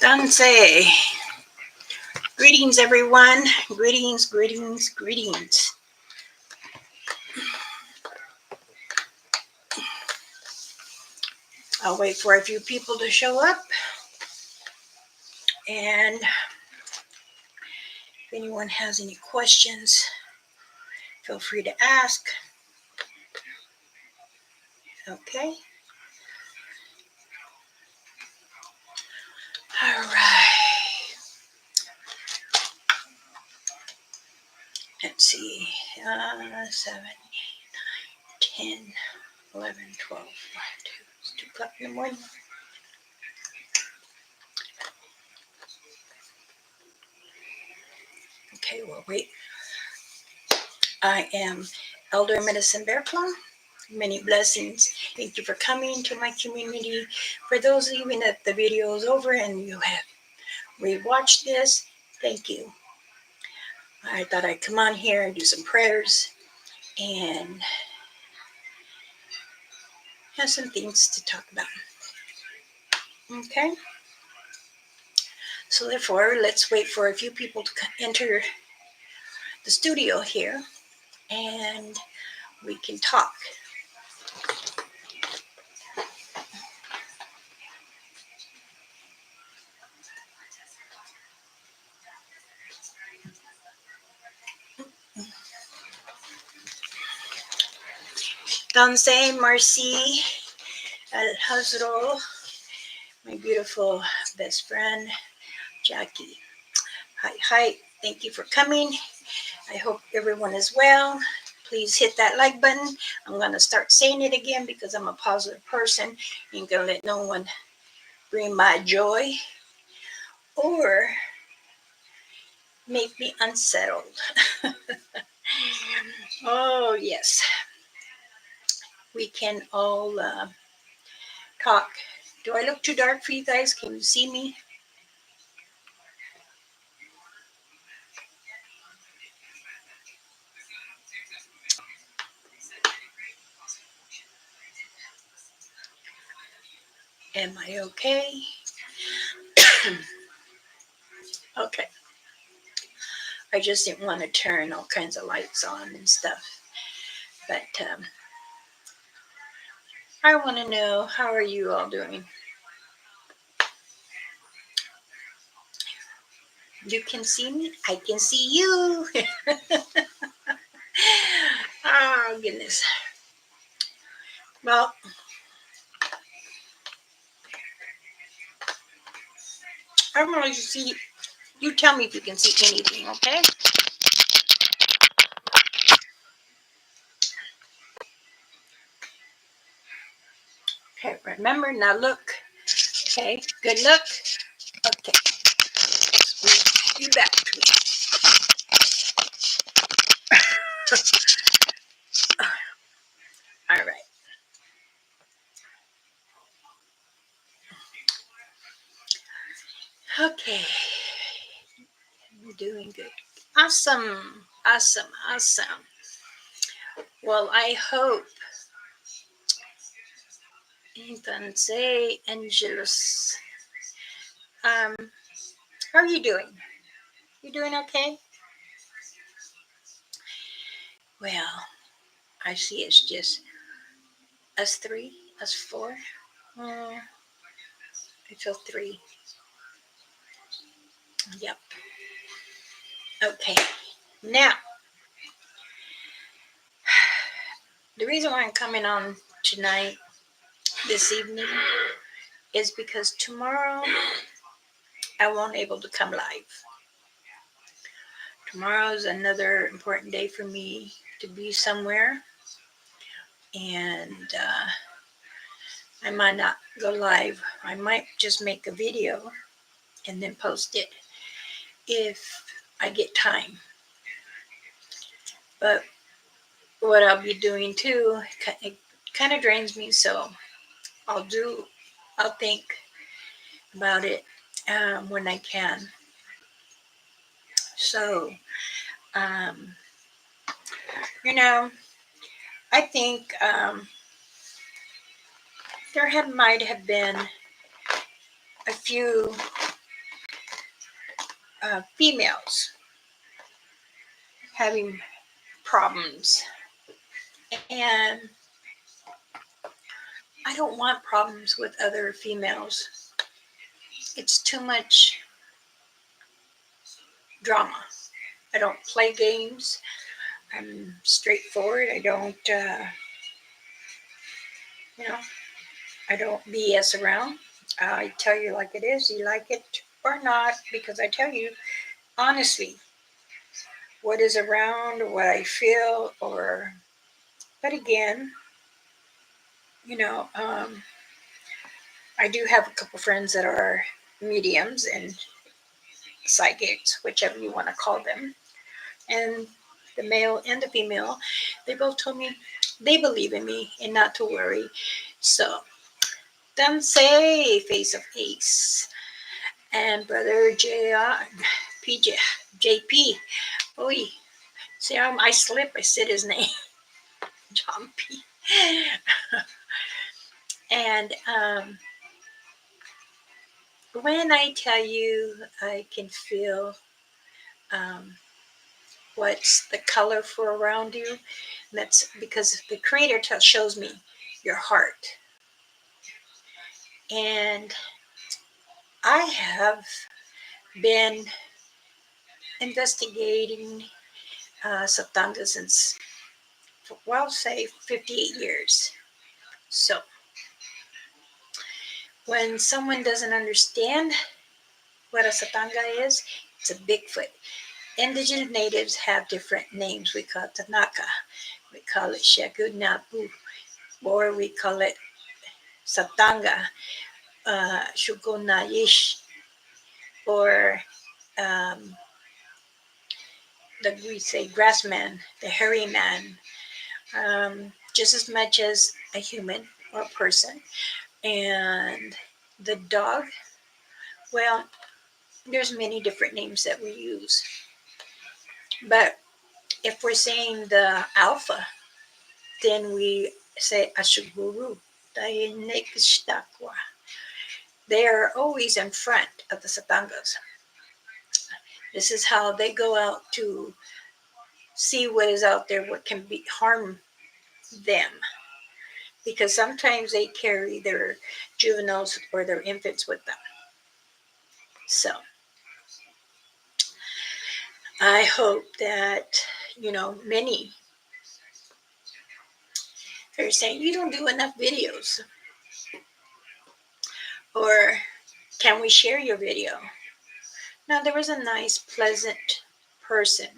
Danse. Greetings, everyone. Greetings, greetings, greetings. I'll wait for a few people to show up. And if anyone has any questions, feel free to ask. Okay. All right. Let's see. 7, 8, 9, 10, 11, 12, 1, 2. It's 2 o'clock in the morning. Okay, we'll wait. I am Elder Medicine Bear Claw. Many blessings. Thank you for coming to my community. For those even if the video is over and you have rewatched this, thank you. I thought I'd come on here and do some prayers and have some things to talk about. Okay? So therefore, let's wait for a few people to enter the studio here and we can talk. Danse, Marcy, Al-Hazro, my beautiful best friend, Jackie. Hi, thank you for coming. I hope everyone is well. Please hit that like button. I'm going to start saying it again because I'm a positive person. Ain't going to let no one bring my joy or make me unsettled. Oh, yes. We can all talk. Do I look too dark for you guys? Can you see me? Am I okay? Okay. I just didn't want to turn all kinds of lights on and stuff. But I want to know, how are you all doing? You can see me. I can see you. Oh, goodness. Well, I want to see. You tell me if you can see anything, okay? Okay, remember, now look. Okay, good look. Okay. You back to me. All right. Okay. You're doing good. Awesome. Awesome. Awesome. Well, I hope. Entonces, Angelus. How are you doing? You doing okay? Well, I see it's just us 3, us 4. I feel 3. Yep. Okay. Now, the reason why I'm coming on tonight, this evening, is because tomorrow I won't be able to come live. Tomorrow is another important day for me to be somewhere, and I might not go live. I might just make a video and then post it if I get time. But what I'll be doing too, it kind of drains me, so I'll think about it when I can. So, I think there might have been a few females having problems. And I don't want problems with other females. It's too much drama. I don't play games. I'm straightforward. I don't, you know, I don't BS around. I tell you like it is. You like it or not, because I tell you honestly what is around, what I feel, or. But again, you know, I do have a couple friends that are mediums and psychics, whichever you want to call them. And the male and the female, they both told me they believe in me and not to worry. So, don't say face of ace. And brother PJ, JP, oi, see, I slip, I said his name, John P. And when I tell you, I can feel um, what's the color for around you. And that's because the creator shows me your heart. And I have been investigating Satanga since, well, say 58 years. So when someone doesn't understand what a Satanga is, it's a Bigfoot. Indigenous natives have different names. We call it Tanaka, we call it Shagunapu, or we call it Satanga, Shugonayish, or um, we say grassman, the hairy man, just as much as a human or a person. And the dog, well, there's many different names that we use. But if we're saying the alpha, then we say Ashuguru, Dainekishtakwa. They are always in front of the Satangas. This is how they go out to see what is out there, what can be harm them. Because sometimes they carry their juveniles or their infants with them. So I hope that, many are saying, you don't do enough videos. Or can we share your video? Now, there was a nice, pleasant person.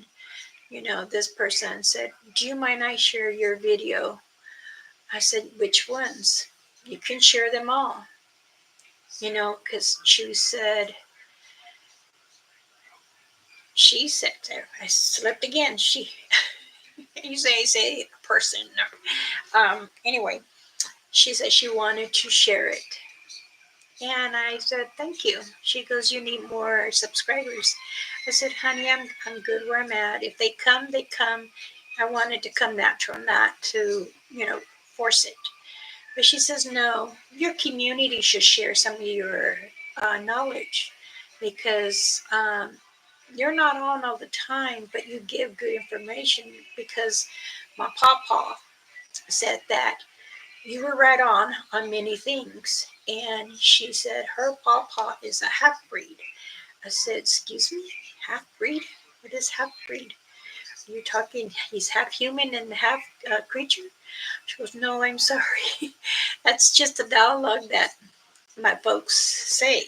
This person said, do you mind I share your video? I said, which ones? You can share them all. Because she said, I slipped again. You say a person. Anyway, she said she wanted to share it. And I said, thank you. She goes, you need more subscribers. I said, honey, I'm good where I'm at. If they come, they come. I want it to come natural, not to, force it. But she says, no, your community should share some of your knowledge, because you're not on all the time, but you give good information. Because my papa said that you were right on many things. And she said her papa is a half breed. I said, excuse me, half breed? What is half breed? You're talking he's half human and half creature? She goes, no, I'm sorry. That's just a dialogue that my folks say.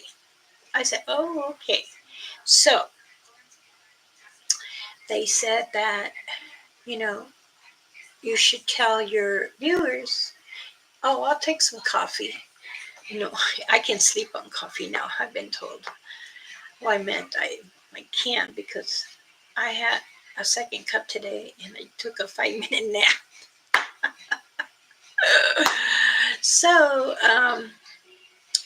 I said, oh, okay. So they said that, you should tell your viewers, oh, I'll take some coffee. I can sleep on coffee now, I've been told. Well, I can't, because I had a second cup today and I took a 5-minute nap. So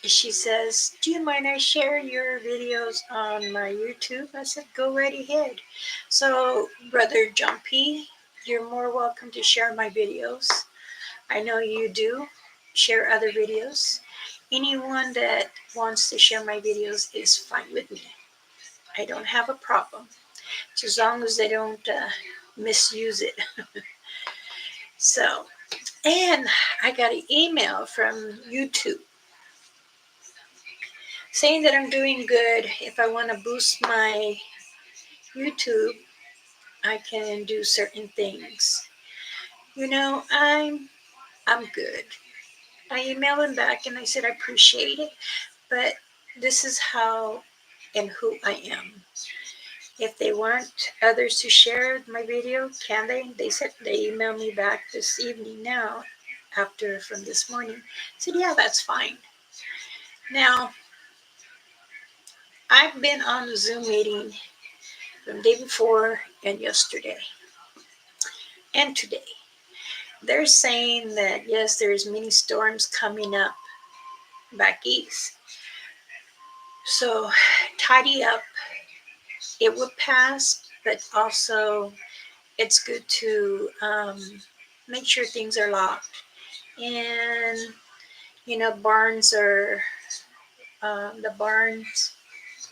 she says, do you mind I share your videos on my YouTube? I said, go right ahead. So, Brother John P., you're more welcome to share my videos. I know you do share other videos. Anyone that wants to share my videos is fine with me. I don't have a problem. As long as they don't misuse it. So, and I got an email from YouTube saying that I'm doing good. If I want to boost my YouTube, I can do certain things. I'm good. I emailed them back and I said I appreciate it, but this is how and who I am. If they want others to share my video, can they? They said they emailed me back this evening now, after from this morning. I said, yeah, that's fine. Now, I've been on a Zoom meeting from the day before and yesterday and today. They're saying that, yes, there's mini storms coming up back east. So tidy up. It will pass, but also it's good to make sure things are locked. And, barns are, the barns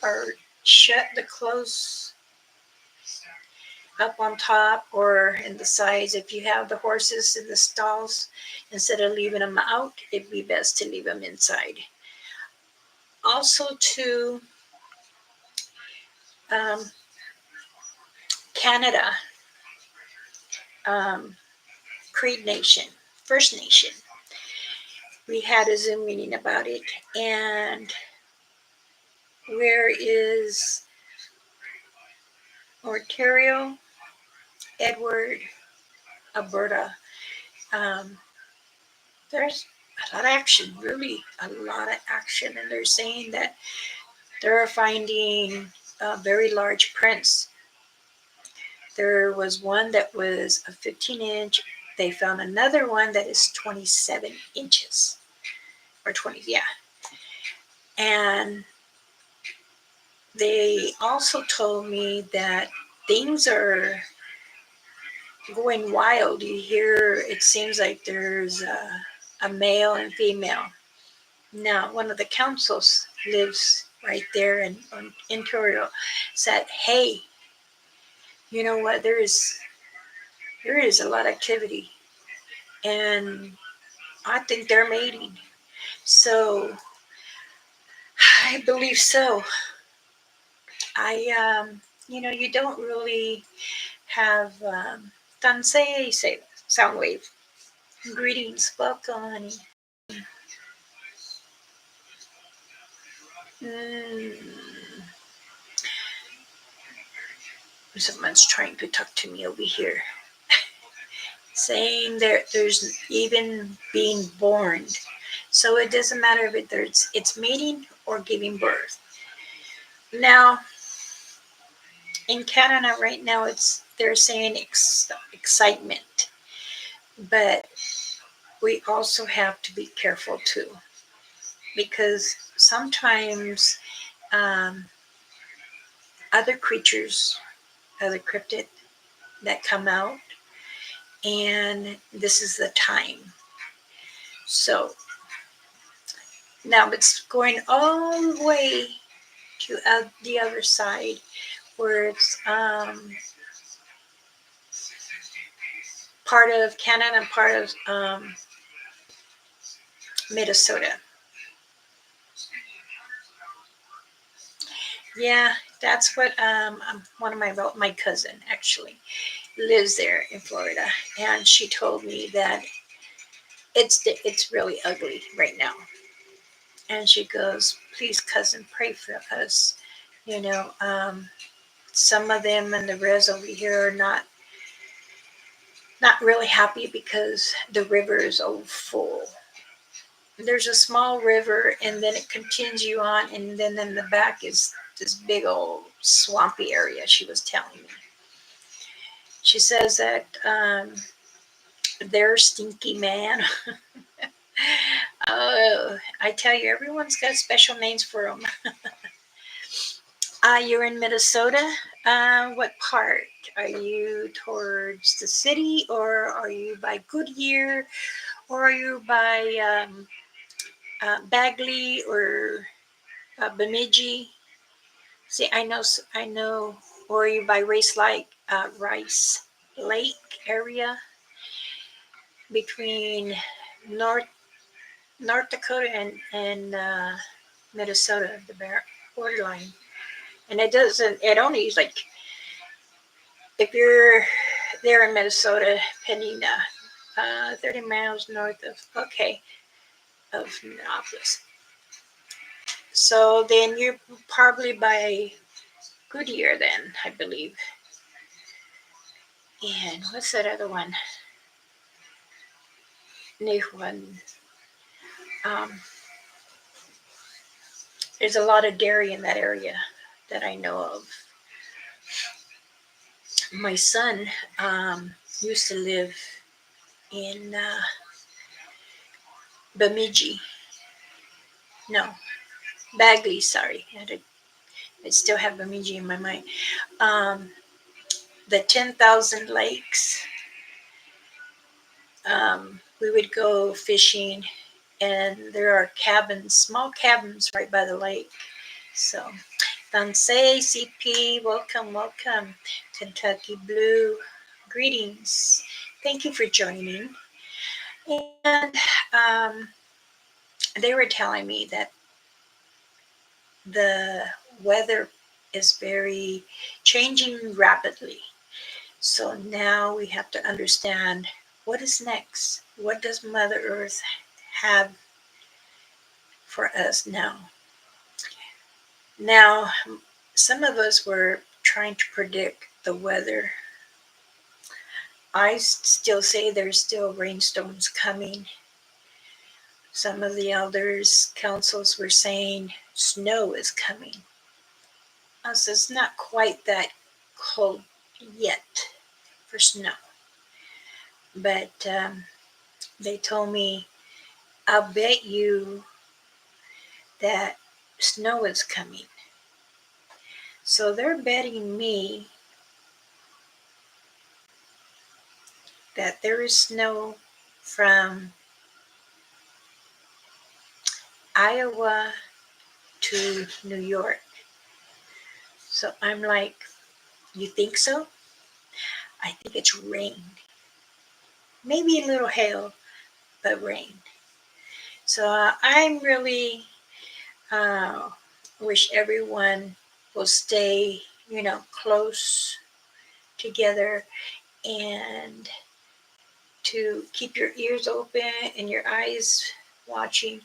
are shut, the close up on top or in the sides. If you have the horses in the stalls, instead of leaving them out, it'd be best to leave them inside. Also, to Canada, Creed Nation, First Nation. We had a Zoom meeting about it, and where is Ontario, Edward, Alberta? There's a lot of action, really a lot of action, and they're saying that they're finding very large prints. There was one that was a 15-inch. They found another one that is 27 inches, or 20, yeah. And they also told me that things are going wild. You hear, it seems like there's a male and female. Now, one of the councils lives right there in Ontario, said, hey, you know what, there is a lot of activity, and I think they're mating. So I believe so. You don't really have Tansei say sound wave. Greetings, welcome, honey. Someone's trying to talk to me over here, saying there's even being born. So it doesn't matter if it's mating or giving birth. Now, in Canada right now, they're saying excitement, but we also have to be careful too, because sometimes other creatures, other cryptid that come out, and this is the time. So now it's going all the way to the other side, where it's part of Canada and part of Minnesota. Yeah, that's what one of my cousin actually lives there in Florida, and she told me that it's really ugly right now. And she goes, please, cousin, pray for us. Some of them and the res over here are not really happy because the river is all full. There's a small river, and then it continues on, and then in the back is this big old swampy area, she was telling me. She says that they're stinky, man. Oh, I tell you, everyone's got special names for them. You're in Minnesota. What part? Are you towards the city, or are you by Goodyear, or are you by Bagley or Bemidji? See, I know, or you by Rice Lake area between North North Dakota and Minnesota, the borderline. And it doesn't. It only is like if you're there in Minnesota, Penina, 30 miles north of Minneapolis. So then you're probably by Goodyear, then I believe. And what's that other one? New one. Um, there's a lot of dairy in that area that I know of. My son used to live in Bemidji. No, Bagley. Sorry, I still have Bemidji in my mind. Um, the 10,000 lakes. We would go fishing, and there are cabins, small cabins right by the lake. So, Dansei CP, welcome, welcome. Kentucky Blue, greetings. Thank you for joining. And they were telling me that the weather is very changing rapidly. So now we have to understand what is next. What does Mother Earth have for us now? Now, some of us were trying to predict the weather. I still say there's still rainstorms coming. Some of the elders, councils were saying snow is coming. So it's not quite that cold yet for snow. But they told me, I'll bet you that snow is coming. So they're betting me that there is snow from Iowa to New York. So I'm like, you think so? I think it's rain. Maybe a little hail, but rain. So I'm really wish everyone will stay, close together and to keep your ears open and your eyes watching.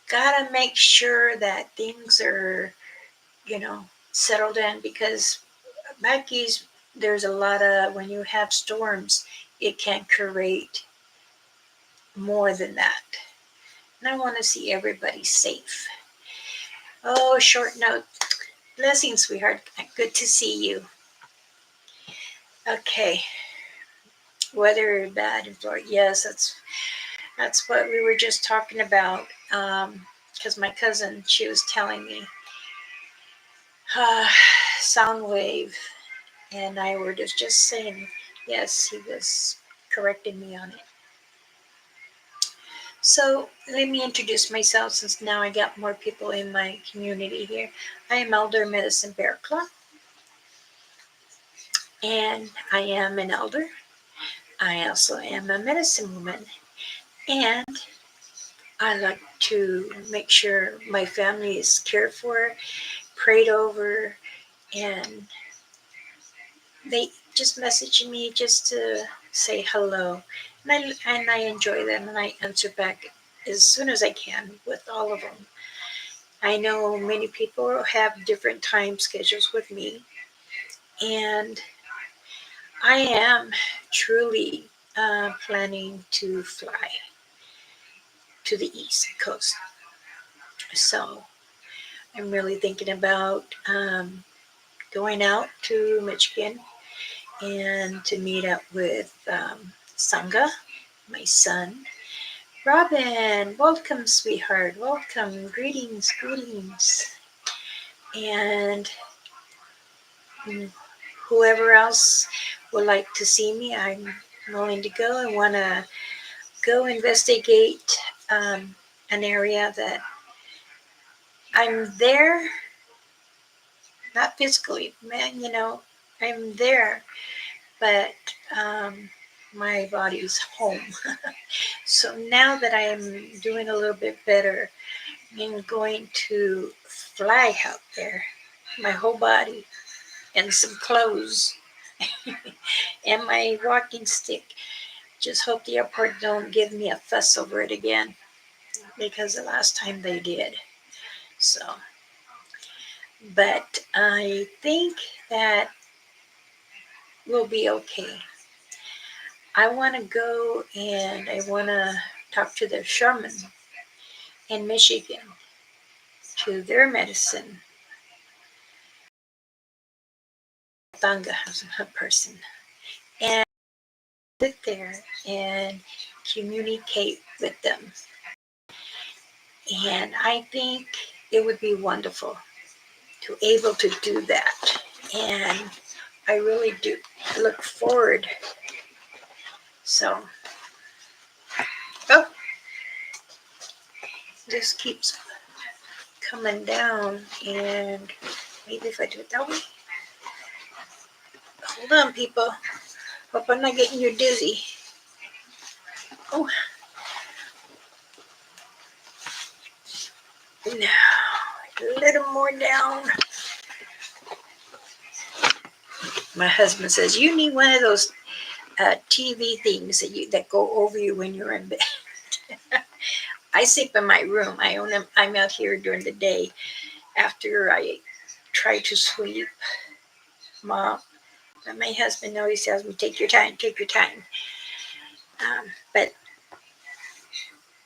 Gotta make sure that things are, settled in because back east, there's a lot of, when you have storms, it can create more than that. And I want to see everybody safe. Oh, short note. Blessings, sweetheart. Good to see you. Okay. Weather bad in Florida. Yes, that's what we were just talking about. Because my cousin, she was telling me sound wave, and I were just saying yes. He was correcting me on it. So let me introduce myself since now I got more people in my community here. I am Elder Medicine Bear Claw, and I am an elder. I also am a medicine woman, and I like to make sure my family is cared for, prayed over, and they just message me just to say hello. And I enjoy them, and I answer back as soon as I can with all of them. I know many people have different time schedules with me, and I am truly planning to fly to the East Coast. So I'm really thinking about going out to Michigan and to meet up with Sangha, my son. Robin, welcome, sweetheart. Welcome. Greetings, greetings. And whoever else would like to see me, I'm willing to go. I want to go investigate an area that I'm there not physically, man, I'm there, but my body's home. So now that I am doing a little bit better, I'm going to fly out there, my whole body, and some clothes, and my walking stick. Just hope the airport don't give me a fuss over it again, because the last time they did. So, but I think that we'll be okay. I want to go and I want to talk to the shaman in Michigan, to their medicine. Thanga has a person, and sit there and communicate with them. And I think it would be wonderful to able to do that. And I really do look forward. So, oh, this keeps coming down, and maybe if I do it that way. Hold on, people. Hope I'm not getting you dizzy. Oh, no, a little more down. My husband says you need one of those TV things that go over you when you're in bed. I sleep in my room. I'm out here during the day after I try to sleep. Mom, but my husband always tells me, take your time, take your time. But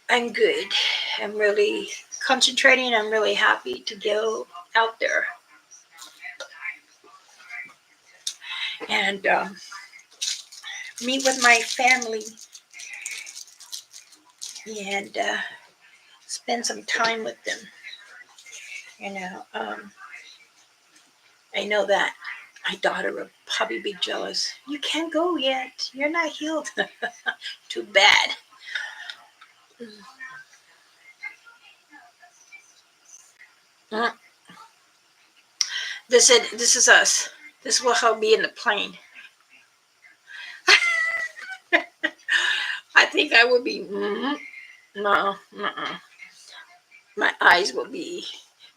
I'm good. I'm really concentrating. I'm really happy to go out there. And meet with my family and spend some time with them. I know that my daughter will probably be jealous. You can't go yet. You're not healed. Too bad. Mm. This is us. This will help me in the plane. I think I will be. No, my eyes will be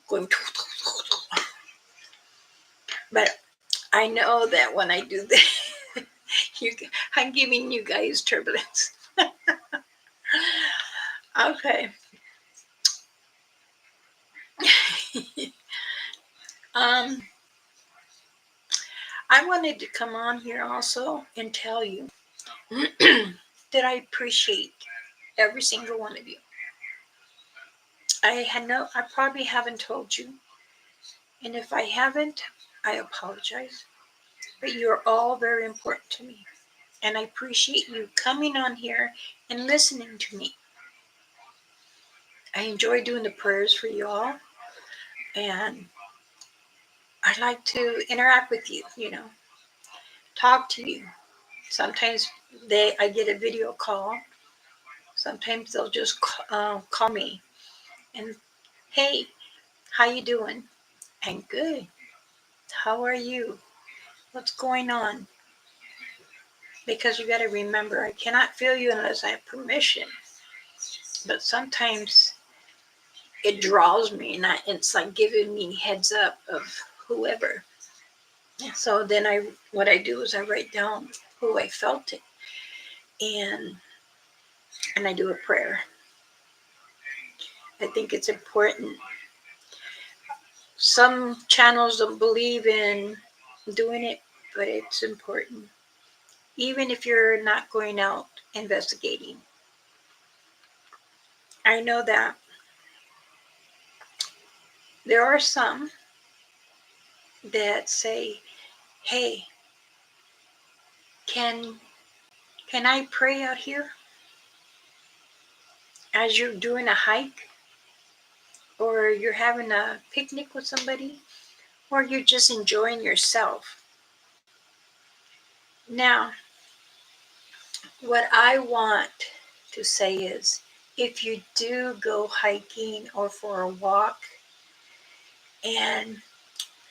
going. But I know that when I do this, I'm giving you guys turbulence. Okay. um, I wanted to come on here also and tell you that I appreciate every single one of you. I probably haven't told you, and if I haven't, I apologize. But you're all very important to me, and I appreciate you coming on here and listening to me. I enjoy doing the prayers for you all, and I like to interact with you. Talk to you. Sometimes I get a video call. Sometimes they'll just call me and, hey, how you doing? I'm good. How are you? What's going on? Because you got to remember, I cannot feel you unless I have permission. But sometimes it draws me, and it's like giving me heads up of whoever. So then what I do is I write down who I felt it, and I do a prayer. I think it's important. Some channels don't believe in doing it, but it's important. Even if you're not going out investigating. I know that there are some that say, hey, can I pray out here as you're doing a hike, or you're having a picnic with somebody, or you're just enjoying yourself? Now, what I want to say is, if you do go hiking or for a walk, and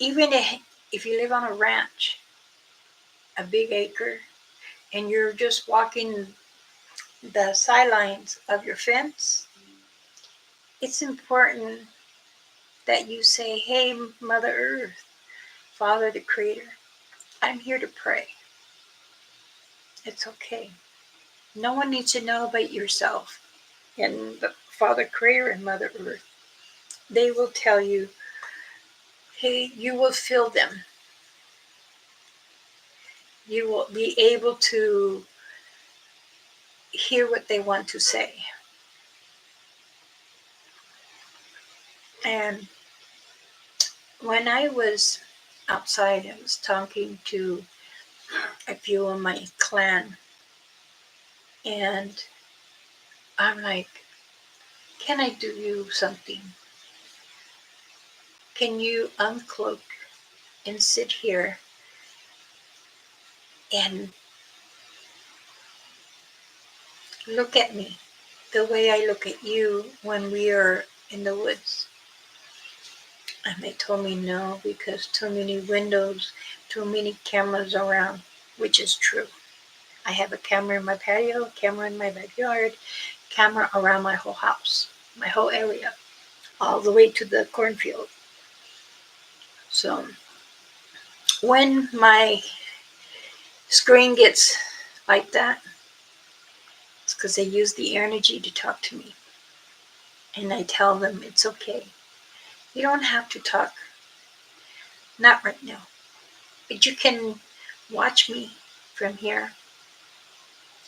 Even if you live on a ranch, a big acre, and you're just walking the sidelines of your fence, it's important that you say, hey, Mother Earth, Father the Creator, I'm here to pray. It's okay. No one needs to know but yourself and the Father Creator and Mother Earth. They will tell you, hey, you will feel them. You will be able to hear what they want to say. And when I was outside, I was talking to a few of my clan, and I'm like, can I do you something? Can you uncloak and sit here and look at me the way I look at you when we are in the woods? And they told me no, because too many windows, too many cameras around, which is true. I have a camera in my patio, camera in my backyard, camera around my whole house, my whole area, all the way to the cornfield. So when my screen gets like that, it's because they use the energy to talk to me. And I tell them it's okay. You don't have to talk. Not right now. But you can watch me from here.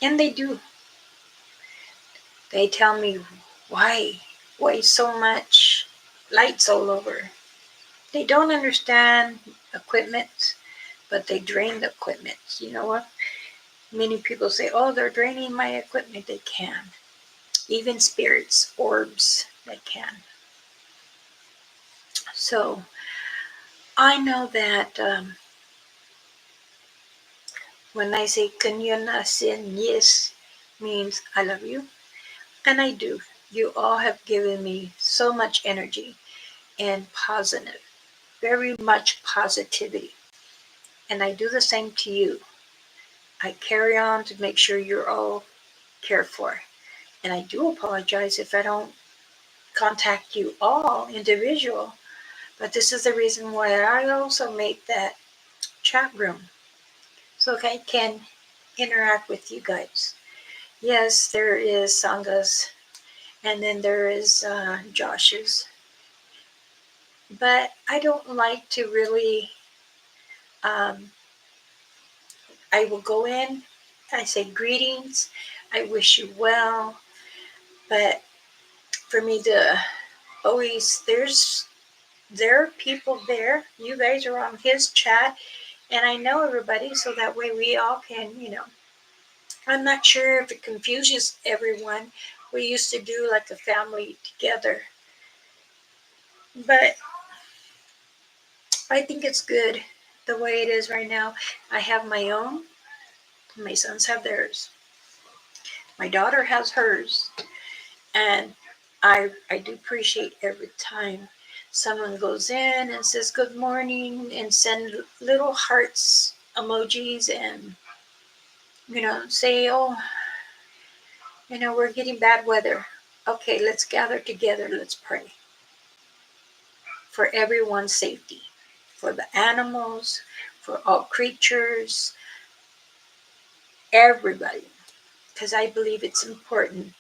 And they do. They tell me, why? Why so much lights all over? They don't understand equipment, but they drain the equipment. You know what? Many people say, oh, they're draining my equipment. They can. Even spirits, orbs, they can. So I know that when I say Kanyana Sin, yes, means I love you. And I do. You all have given me so much energy and positive, very much positivity. And I do the same to you. I carry on to make sure you're all cared for. And I do apologize if I don't contact you all individual. But this is the reason why I also make that chat room, so I can interact with you guys. Yes, there is Sanga's, and then there is Josh's. But I don't like to really, um, I will go in, I say greetings, I wish you well. But for me to always, there are people there. You guys are on his chat, and I know everybody, so that way we all can, I'm not sure if it confuses everyone. We used to do like a family together. But I think it's good the way it is right now. I have my own. My sons have theirs. My daughter has hers. And I do appreciate every time someone goes in and says good morning and send little hearts emojis and, say, oh, we're getting bad weather. Okay, let's gather together. Let's pray for everyone's safety, for the animals, for all creatures, everybody, because I believe it's important.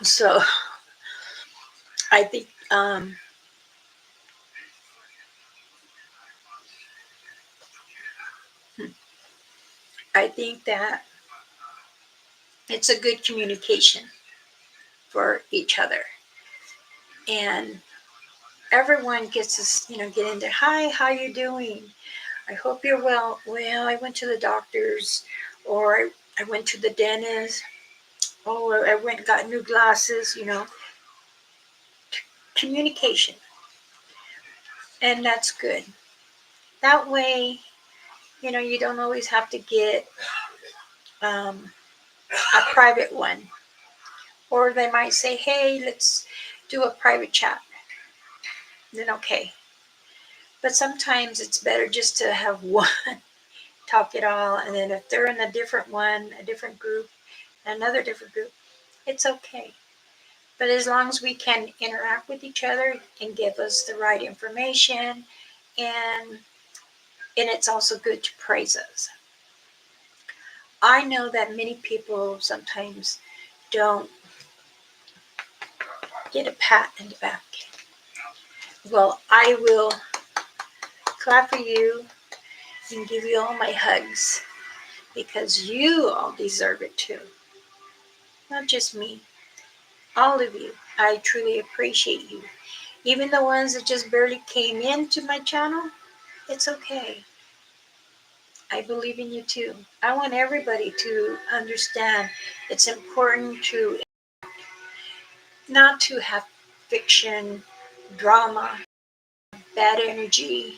So I think I think that it's a good communication for each other, and everyone gets to get in there. Hi, how you doing? I hope you're well. Well, I went to the doctors, or I went to the dentist. Oh, I went and got new glasses. Communication, and that's good. That way, you don't always have to get a private one. Or they might say, hey, let's do a private chat. Then okay. But sometimes it's better just to have one, talk it all, and then if they're in a different one, a different group, another different group, it's okay. But as long as we can interact with each other and give us the right information, and it's also good to praise us. I know that many people sometimes don't get a pat in the back. Well, I will clap for you and give you all my hugs because you all deserve it too. Not just me, all of you. I truly appreciate you. Even the ones that just barely came into my channel, it's okay. I believe in you too. I want everybody to understand it's important to not to have fiction, drama, bad energy,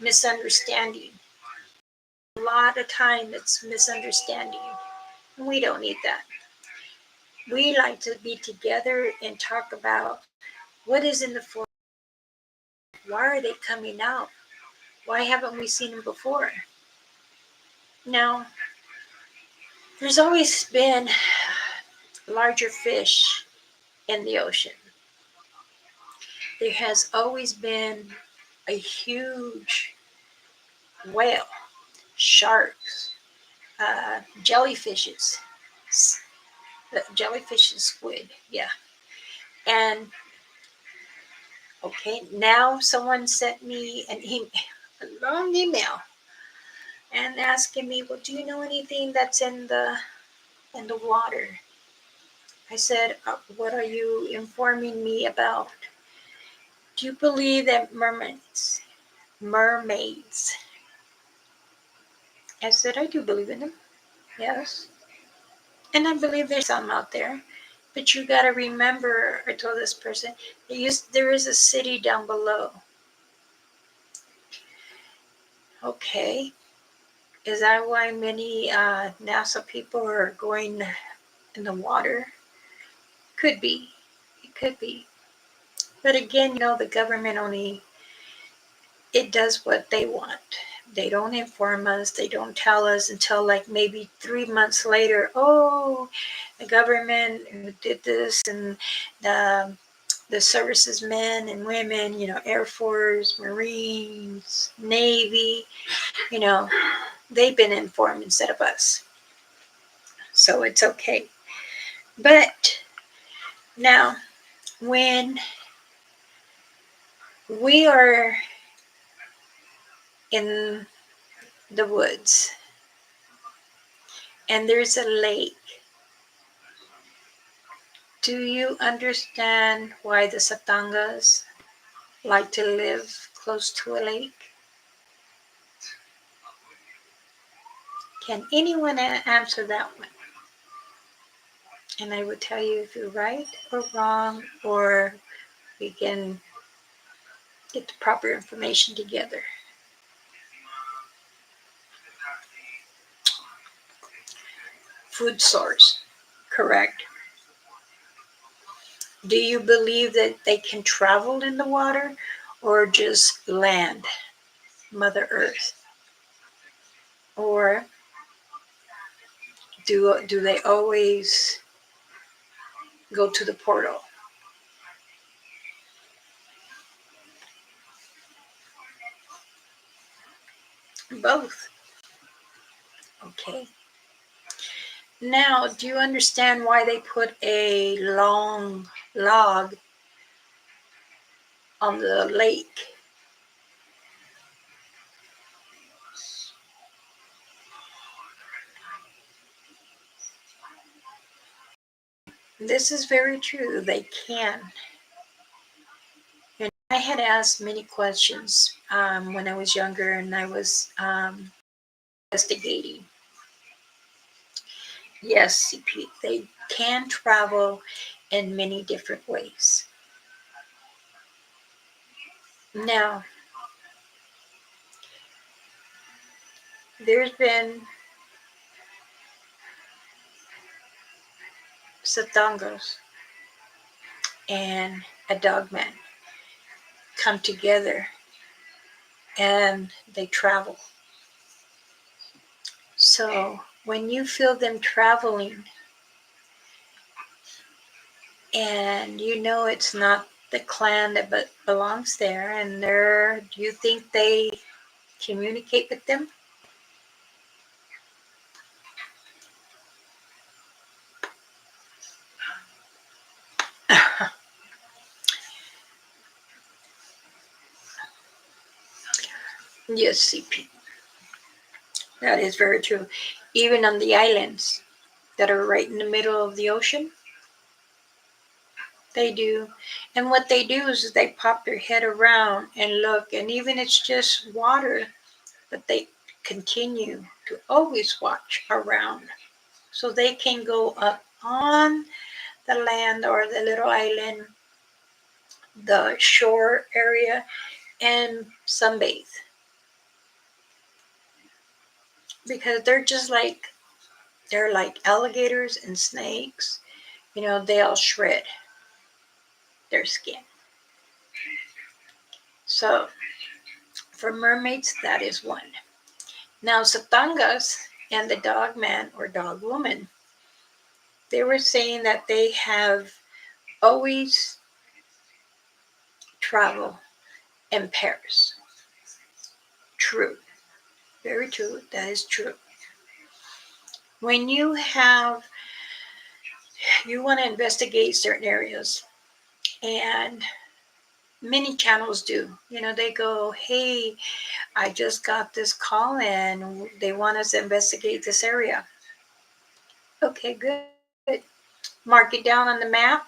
misunderstanding. A lot of time it's misunderstanding. We don't need that. We like to be together and talk about what is in the forest. Why are they coming out? Why haven't we seen them before? Now, there's always been larger fish in the ocean. There has always been a huge whale, sharks, jellyfishes, jellyfish and squid, yeah. And okay, now someone sent me a long email, and asking me, well, do you know anything that's in the water? I said, what are you informing me about? Do you believe that mermaids? Mermaids. I said, I do believe in them. Yes. And I believe there's some out there. But you got to remember, I told this person, there is a city down below. Okay. Is that why many NASA people are going in the water? Could be. It could be. But again, the government it does what they want. They don't inform us. They don't tell us until like maybe 3 months later. Oh, the government did this, and the services men and women, Air Force, Marines, Navy, they've been informed instead of us. So it's okay. But now, when we are in the woods and there's a lake, do you understand why the Satangas like to live close to a lake? Can anyone answer that one? And I would tell you if you're right or wrong, or we can get the proper information together. Food source, correct. Do you believe that they can travel in the water or just land, Mother Earth? Or do they always go to the portal? Both. Okay. Now, do you understand why they put a long log on the lake? This is very true. They can. And I had asked many questions when I was younger and I was investigating. Yes, CP, they can travel in many different ways. Now, there's been CI'TANYAs and a dogman come together and they travel. So when you feel them traveling and you know it's not the clan that belongs there, and do you think they communicate with them? Yes, CP. That is very true. Even on the islands that are right in the middle of the ocean, they do. And what they do is they pop their head around and look, and even it's just water, but they continue to always watch around. So they can go up on the land or the little island, the shore area, and sunbathe. Because they're like alligators and snakes. They'll shred their skin. So for mermaids, that is one. Now, Satangas and the dog man or dog woman, they were saying that they have always traveled in pairs. True. Very true. That is true. When you want to investigate certain areas, and many channels do. They go, hey, I just got this call and they want us to investigate this area. Okay, good. Mark it down on the map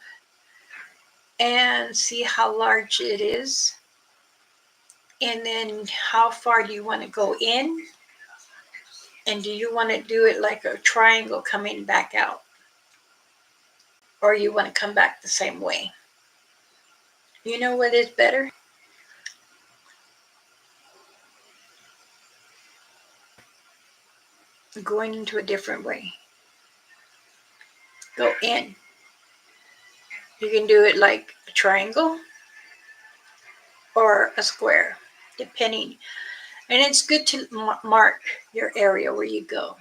and see how large it is. And then how far do you want to go in? And do you want to do it like a triangle coming back out? Or you want to come back the same way? You know what is better? Going into a different way. Go in. You can do it like a triangle or a square, depending. And it's good to mark your area where you go.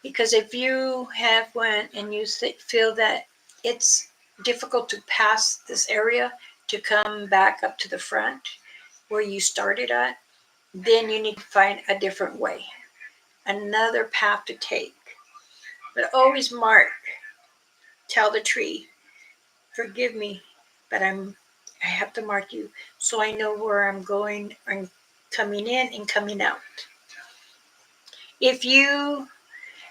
Because if you have one and you feel that it's difficult to pass this area to come back up to the front where you started at, then you need to find a different way, another path to take. But always mark. Tell the tree, forgive me, but I have to mark you so I know where I'm going and coming in and coming out.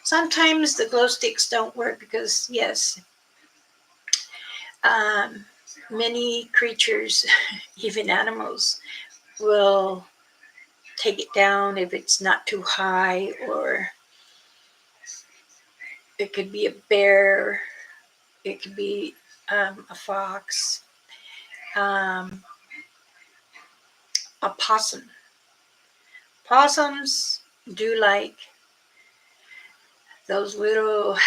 Sometimes the glow sticks don't work because, yes, many creatures, even animals, will take it down if it's not too high, or it could be a bear, it could be a fox, um, a possum. Possums do like those little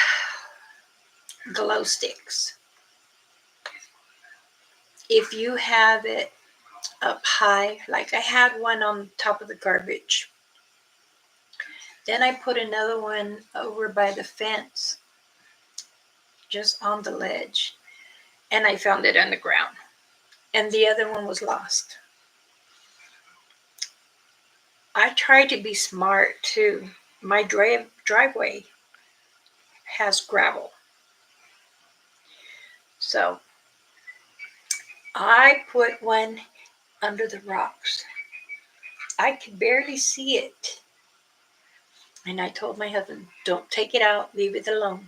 glow sticks. If you have it up high, like I had one on top of the garbage, then I put another one over by the fence, just on the ledge, and I found it on the ground. And the other one was lost. I try to be smart too. My driveway has gravel. So I put one under the rocks. I could barely see it. And I told my husband, don't take it out, leave it alone.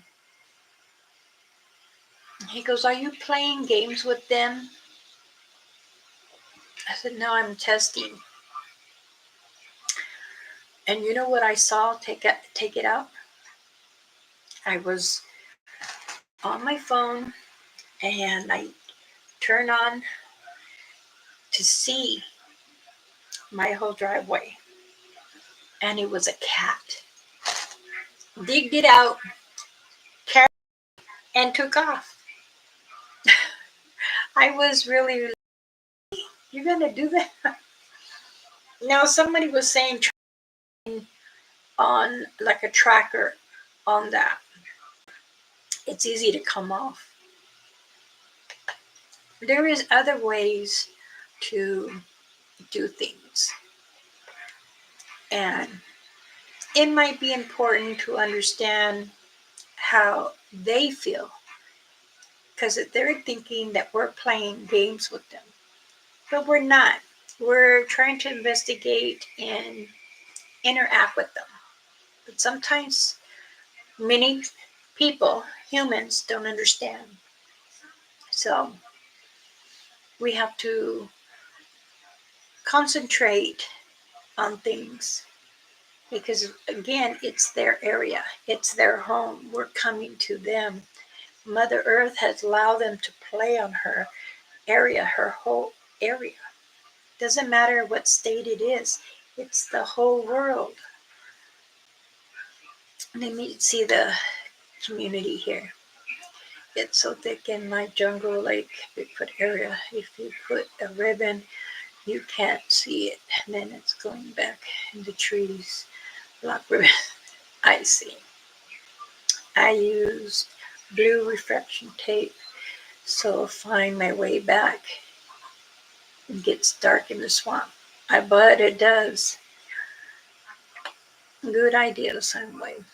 He goes, are you playing games with them? I said, no, I'm testing. And you know what I saw take it out? I was on my phone and I turned on to see my whole driveway. And it was a cat. Digged it out, carried and took off. I was really, you're going to do that? Now, somebody was saying on like a tracker on that, it's easy to come off. There is other ways to do things. And it might be important to understand how they feel, because they're thinking that we're playing games with them, but we're not. We're trying to investigate and interact with them. But sometimes many people, humans, don't understand. So we have to concentrate on things because, again, it's their area, it's their home. We're coming to them. Mother Earth has allowed them to play on her area, her whole area. Doesn't matter what state it is, it's the whole world. Let me see the community here. It's so thick in my jungle, like Bigfoot area. If you put a ribbon, you can't see it. And then it's going back in the trees. Black ribbon. I see. I used blue reflection tape, so I'll find my way back. It gets dark in the swamp. I bet it does. Good idea, Sunwave.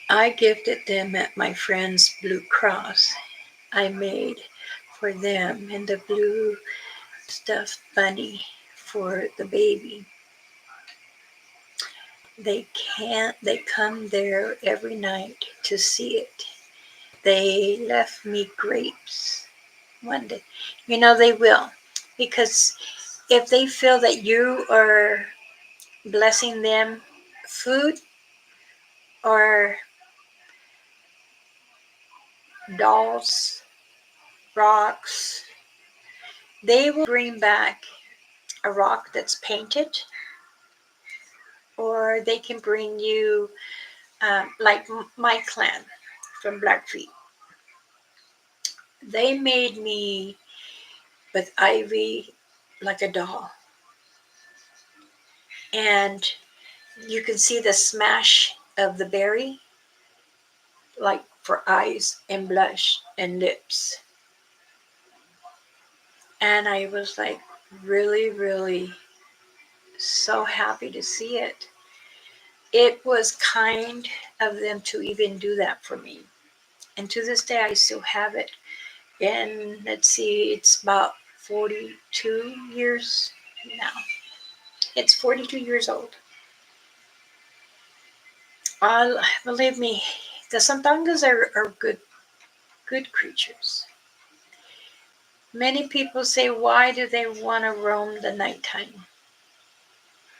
I gifted them at my friend's Blue Cross. I made for them and the blue stuffed bunny for the baby. They come there every night to see it. They left me grapes one day. You know, they will. Because if they feel that you are blessing them food or dolls, rocks, they will bring back a rock that's painted, or they can bring you, like my clan from Blackfeet. They made me with ivy like a doll. And you can see the smash of the berry, like for eyes and blush and lips. And I was like really, really so happy to see it. It was kind of them to even do that for me. And to this day, I still have it. And let's see, it's about 42 years now. It's 42 years old. Believe me, the Santangas are good creatures. Many people say, why do they want to roam the nighttime?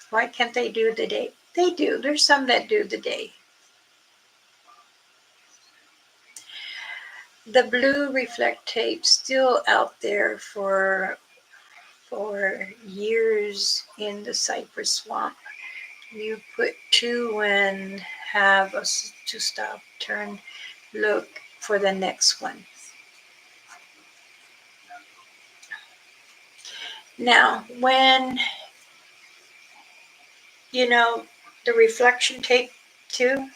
Why can't they do the day? They do. There's some that do the day. The blue reflect tape still out there for years in the cypress swamp. You put two and have us to stop, turn, look for the next one. Now, when the reflection tape too,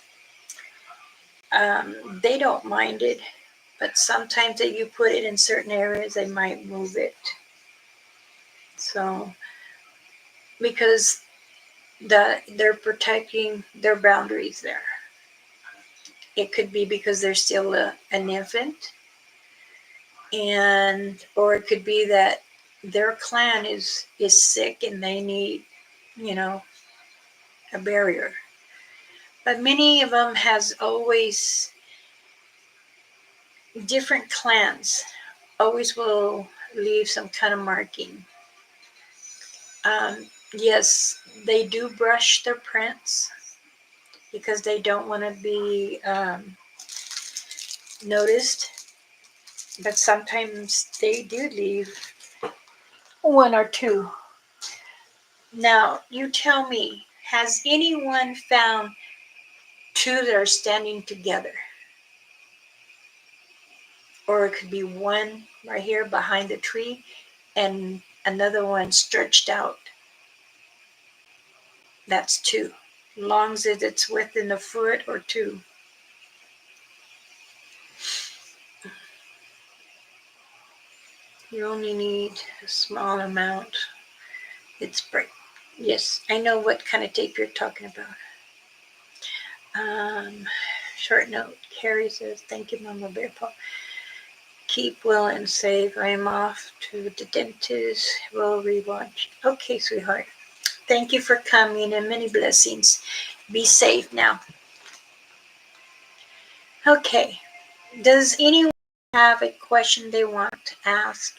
they don't mind it, but sometimes if you put it in certain areas, they might move it. So, because they're protecting their boundaries there. It could be because they're still an infant, or it could be that their clan is sick and they need, a barrier. But many of them has always different clans always will leave some kind of marking. Yes, they do brush their prints because they don't want to be noticed, but sometimes they do leave one or two. Now, you tell me, has anyone found two that are standing together? Or it could be one right here behind the tree and another one stretched out. That's two. Long as it's within a foot or two. You only need a small amount. It's bright. Yes, I know what kind of tape you're talking about. Short note. Carrie says, thank you, Mama Bear Paw. Keep well and safe. I am off to the dentist. We'll rewatch. Okay, sweetheart. Thank you for coming and many blessings. Be safe now. Okay. Does anyone have a question they want to ask?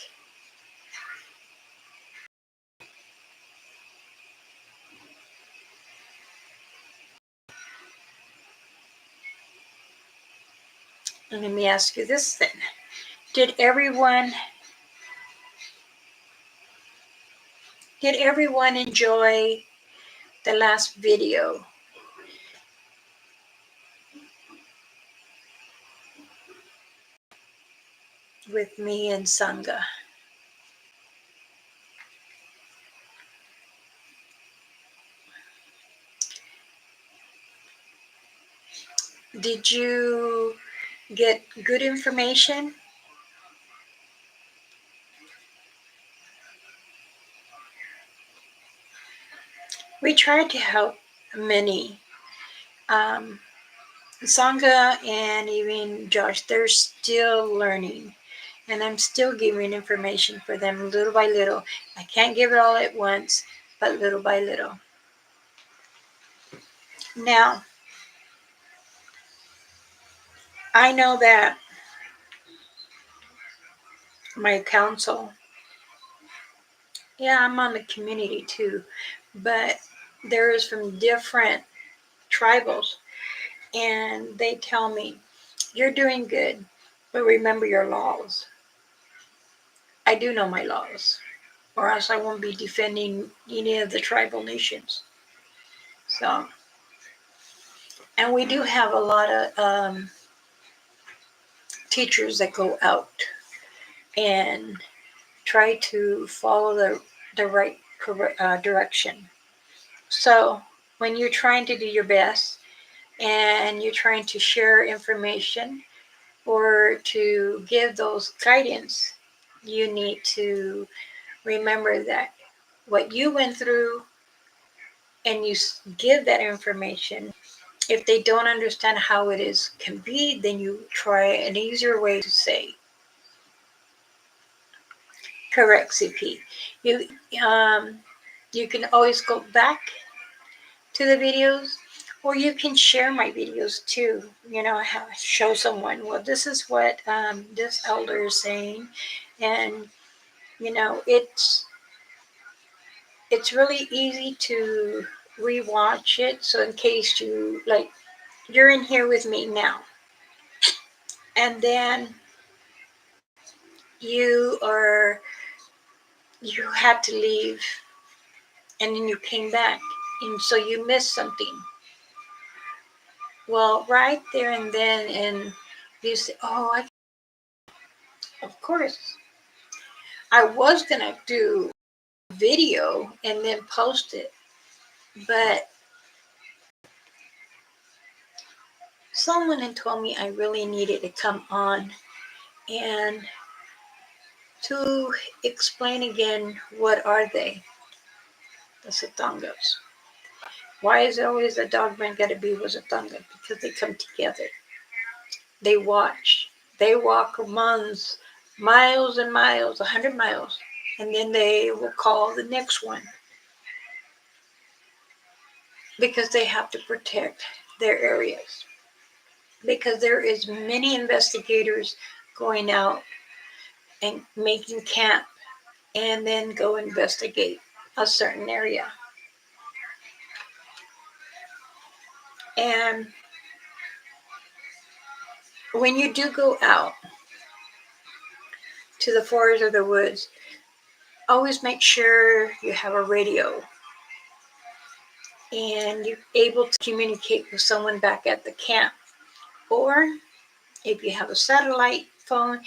Let me ask you this then. Did everyone enjoy the last video? With me and Sangha. Did you get good information? We tried to help many. Sangha and even Josh, they're still learning. And I'm still giving information for them little by little. I can't give it all at once, but little by little. Now, I know that my council, I'm on the community too, but there is from different tribals, and they tell me, you're doing good, but remember your laws. I do know my laws, or else I won't be defending any of the tribal nations. So, and we do have a lot of teachers that go out and try to follow the right direction. So when you're trying to do your best and you're trying to share information or to give those guidance, you need to remember that what you went through and you give that information. If they don't understand how it is can be, then you try an easier way to say. Correct, CP. You can always go back to the videos, or you can share my videos too. Show someone. Well, this is what this elder is saying, and it's really easy to rewatch it. So in case you're in here with me now, and then you had to leave, and then you came back, and so you missed something. Well, right there and then, and you say, "Oh, of course, I was gonna do video and then post it, but someone had told me I really needed to come on and to explain again what are they, the Satangas. Why is it always a dogman got to be with Satanga? Because they come together. They watch. They walk months, miles and miles, 100 miles, and then they will call the next one because they have to protect their areas. Because there is many investigators going out and making camp and then go investigate a certain area. And when you do go out to the forest or the woods, always make sure you have a radio and you're able to communicate with someone back at the camp. Or if you have a satellite phone,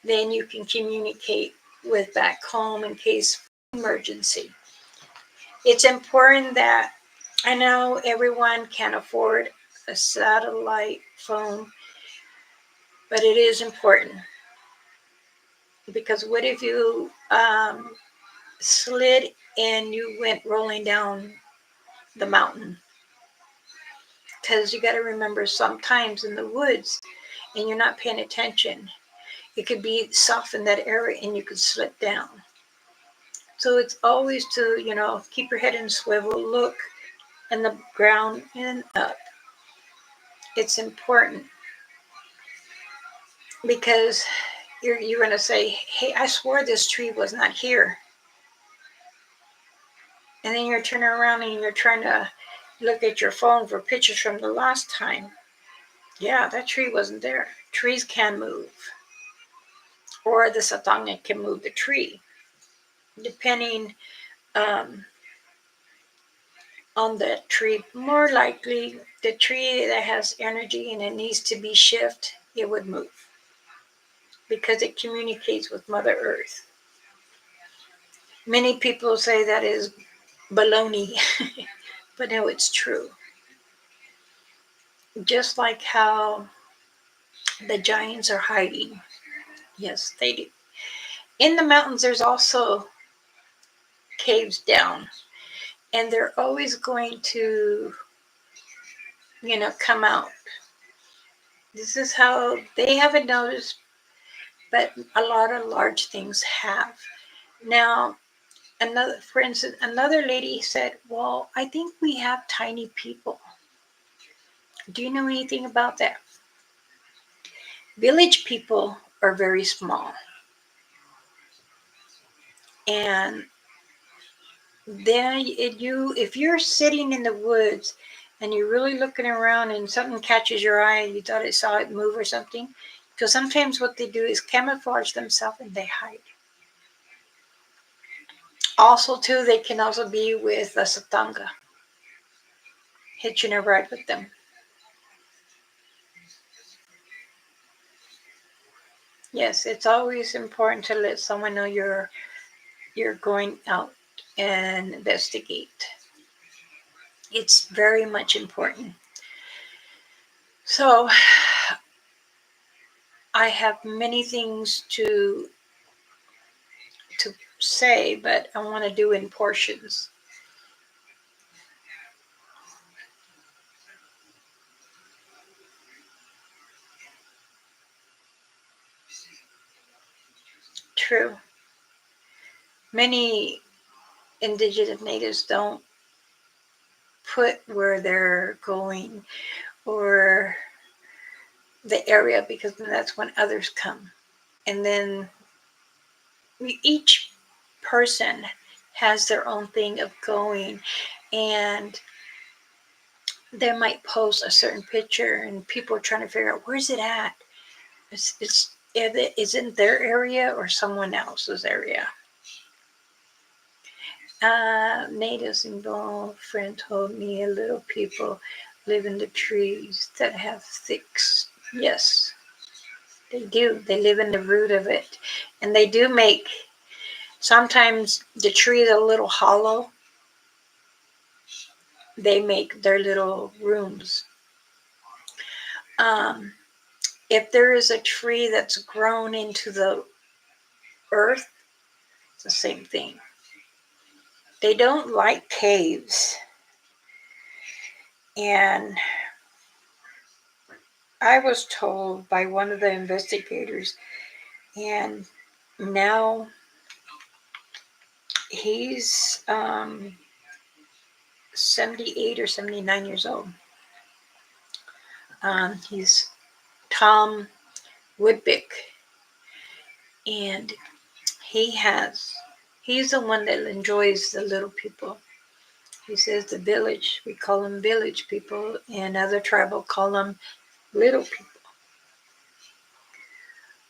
then you can communicate with back home in case of emergency. It's important that, I know everyone can't afford a satellite phone, but it is important, because what if you slid and you went rolling down the mountain? Because you got to remember, sometimes in the woods and you're not paying attention, it could be soft in that area and you could slip down. So it's always to, keep your head in swivel, look in the ground and up. It's important, because you're going to say, hey, I swore this tree was not here. And then you're turning around and you're trying to look at your phone for pictures from the last time. Yeah, that tree wasn't there. Trees can move. Or the CI'TANYA can move the tree, depending on the tree. More likely, the tree that has energy and it needs to be shifted, it would move, because it communicates with Mother Earth. Many people say that is baloney, but no, it's true. Just like how the giants are hiding. Yes, they do. In the mountains, there's also caves down, and they're always going to, come out. This is how they haven't noticed, but a lot of large things have. Now, for instance, another lady said, well, I think we have tiny people. Do you know anything about that? Village people are very small. And then if you're sitting in the woods and you're really looking around and something catches your eye and you thought it saw it move or something, because sometimes what they do is camouflage themselves and they hide. Also, too, they can also be with a CI'TANYA, hitching a ride with them. Yes, it's always important to let someone know you're going out and investigate. It's very much important. So I have many things to say, but I want to do in portions. True. Many indigenous natives don't put where they're going or the area, because that's when others come. And then each person has their own thing of going, and they might post a certain picture and people are trying to figure out, where's it at? Is it in their area or someone else's area? Natives involved, friend told me, a little people live in the trees that have sticks. Yes, they do. They live in the root of it. And they do make, sometimes the tree is a little hollow. They make their little rooms. If there is a tree that's grown into the earth, it's the same thing. They don't like caves. And I was told by one of the investigators, and now he's 78 or 79 years old. He's Tom Woodbick, and he's the one that enjoys the little people. He says the village, we call them village people, and other tribal call them little people.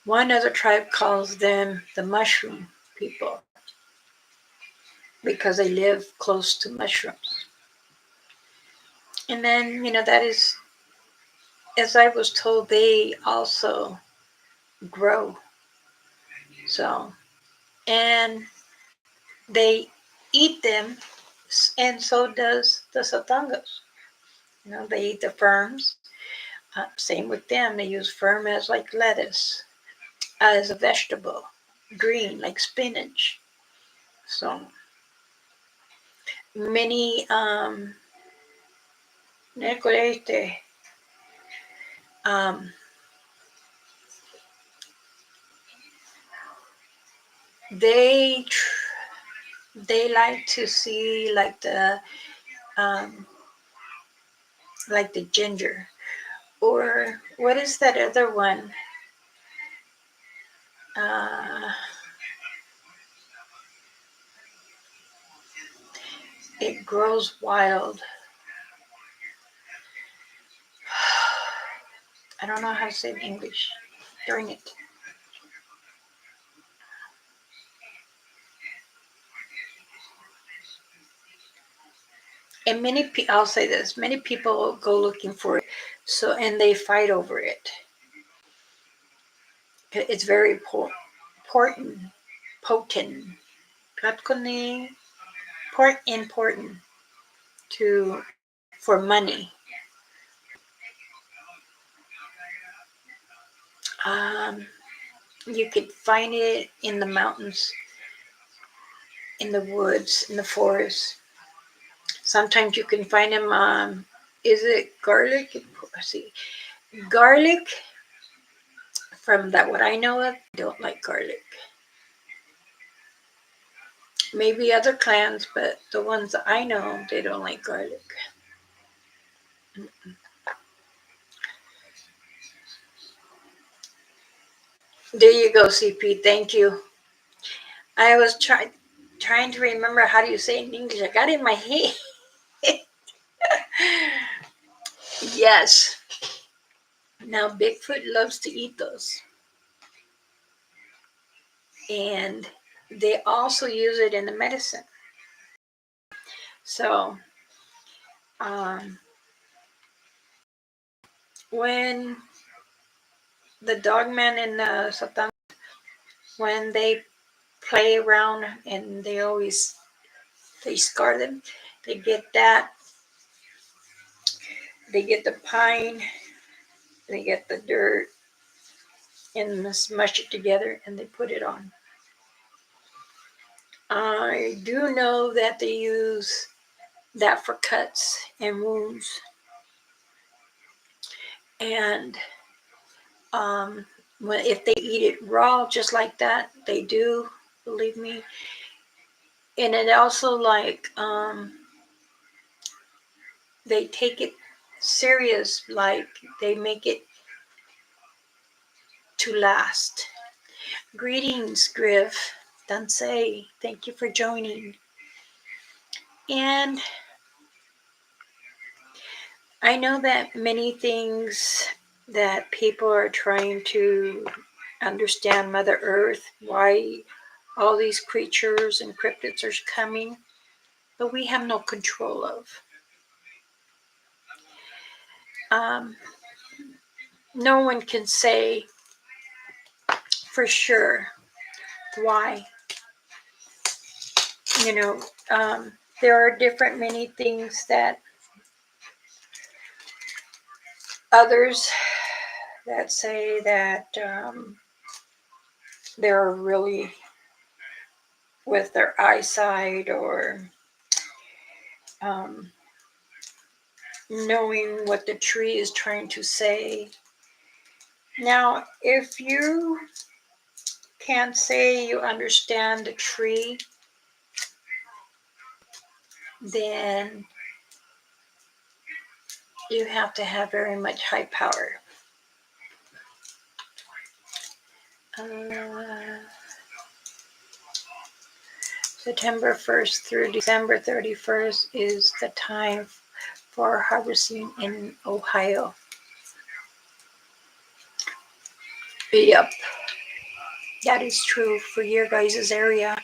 One other tribe calls them the mushroom people, because they live close to mushrooms. And then, that is, as I was told, they also grow. So, and they eat them, and so does the satangas. They eat the ferns. Same with them. They use fern as like lettuce, as a vegetable, green like spinach. So many um, they they like to see um, like the ginger, or what is that other one? Uh, it grows wild. I don't know how to say it in English. Darn it. And I'll say this, many people go looking for it, and they fight over it. It's very important, potent, important for money. Um, you could find it in the mountains, in the woods, in the forest. Sometimes you can find them. Is it garlic? Let's see, garlic. From that, what I know of, don't like garlic. Maybe other clans, but the ones that I know, they don't like garlic. There you go, CP. Thank you. I was trying to remember how do you say it in English. I got it in my head. Yes. Now Bigfoot loves to eat those, and they also use it in the medicine. So um, when the dogman and the satan, when they play around and they scar them, they get that, they get the pine, they get the dirt, and smush it together, and they put it on. I do know that they use that for cuts and wounds, and if they eat it raw just like that, they do, believe me. And it also they take it serious, like they make it to last. Greetings, Griff, Dansei, thank you for joining. And I know that many things that people are trying to understand Mother Earth, why all these creatures and cryptids are coming, but we have no control of. Um, no one can say for sure why. You know, there are different many things that others that say that they're really with their eyesight or um, knowing what the tree is trying to say. Now, if you can't say you understand the tree, then you have to have very much high power. September 1st through December 31st is the time for harvesting in Ohio. Yep, that is true for your guys' area.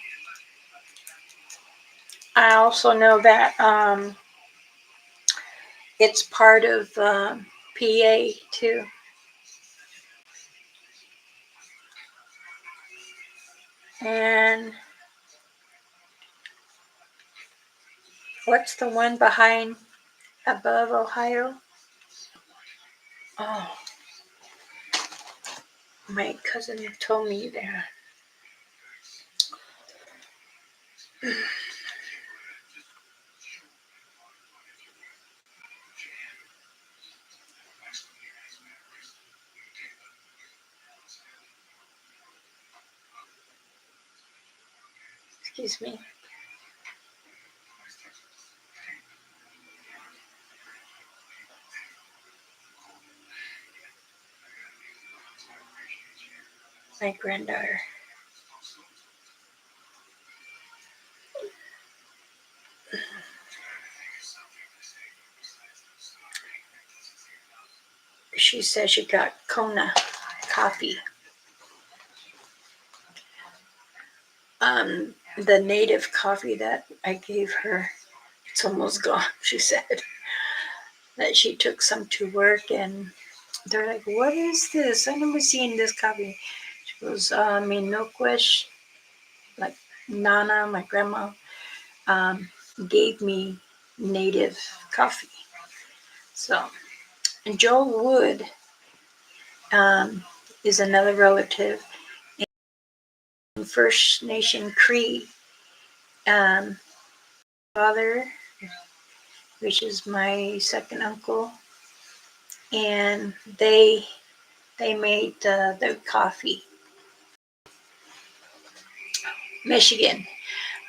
I also know that It's part of PA too. And what's the one behind above Ohio? Oh, my cousin told me there. Excuse me. My granddaughter. She said she got Kona coffee. The native coffee that I gave her, it's almost gone. She said that she took some to work, and they're like, "What is this? I never seen this coffee." She goes, Minoquesh, like Nana, my grandma, gave me native coffee. So, and Joe Wood is another relative in First Nation Cree. Father, which is my second uncle, and they made the coffee. Michigan.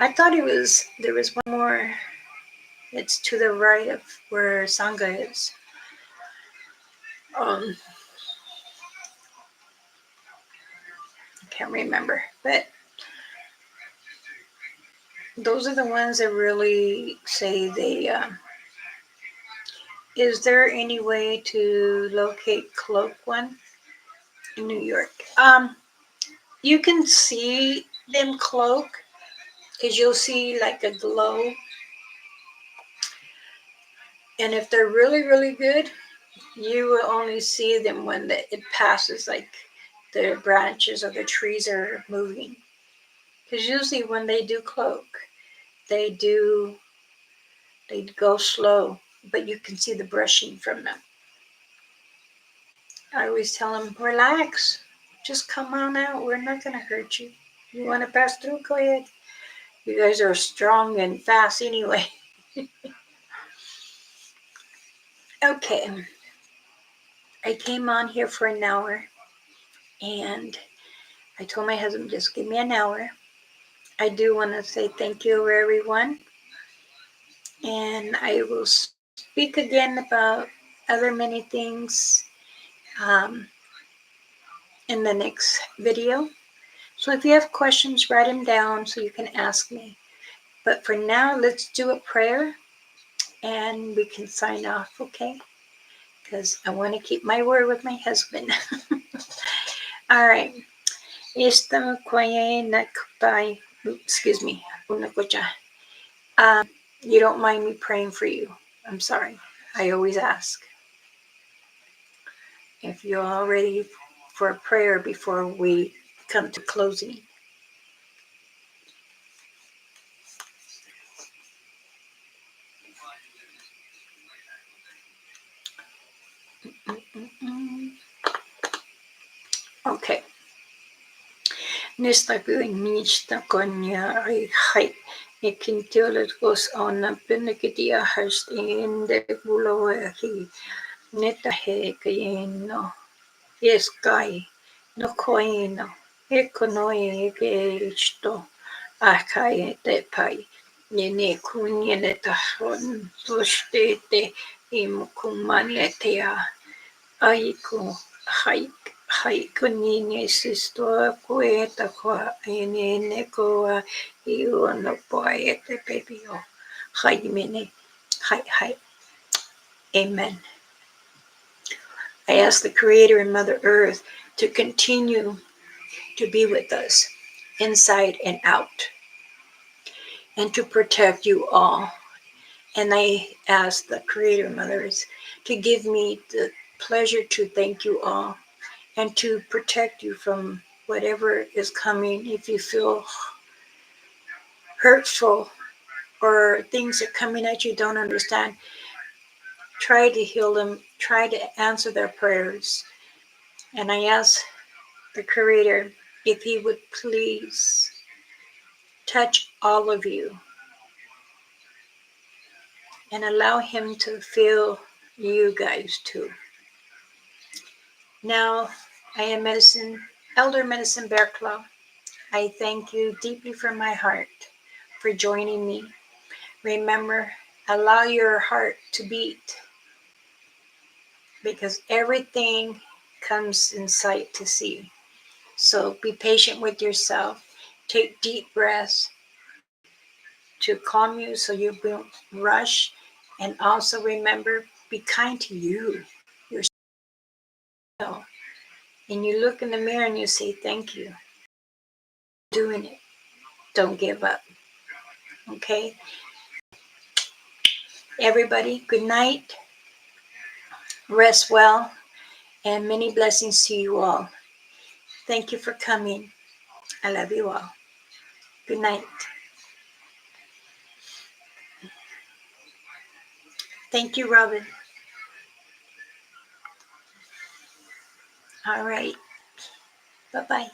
I thought there was one more. It's to the right of where Sangha is. I can't remember, but those are the ones that really say they. Is there any way to locate Cloak One in New York? You can see them cloak because you'll see like a glow, and if they're really really good, you will only see them when it passes, like the branches of the trees are moving. Because usually when they do cloak, they go slow, but you can see the brushing from them. I always tell them, relax, just come on out. We're not going to hurt you. You want to pass through? Go ahead. You guys are strong and fast anyway. Okay. I came on here for an hour, and I told my husband, just give me an hour. I do want to say thank you, everyone. And I will speak again about other many things in the next video. So if you have questions, write them down so you can ask me. But for now, let's do a prayer and we can sign off, okay? Because I want to keep my word with my husband. All right. Excuse me. You don't mind me praying for you. I'm sorry. I always ask. If you're all ready for a prayer before we come to closing. Okay. Nästa gång nästa gång jag har ikintiollet hos annan pennekitia hast in the buloahi neta he kayeno eskai no koino ekonoi geisto akai te pai nene kunyene tahon sostete imukumanetea aiku haik haikunini sistoa poeta kwa inene koa iuno poete pepio haimene hai. Amen. I ask the Creator and Mother Earth to continue to be with us inside and out, and to protect you all And I ask the Creator Mothers to give me the pleasure to thank you all and to protect you from whatever is coming. If you feel hurtful or things are coming at you don't understand, try to heal them, try to answer their prayers. And I ask the Creator if He would please touch all of you and allow Him to feel you guys too. Now, I am Elder Medicine Bear Claw. I thank you deeply from my heart for joining me. Remember, allow your heart to beat because everything comes in sight to see. So be patient with yourself. Take deep breaths to calm you so you won't rush. And also remember, be kind to you yourself. And you look in the mirror and you say, thank you for doing it. Don't give up. Okay? Everybody, good night. Rest well. And many blessings to you all. Thank you for coming. I love you all. Good night. Thank you, Robin. All right. Bye-bye.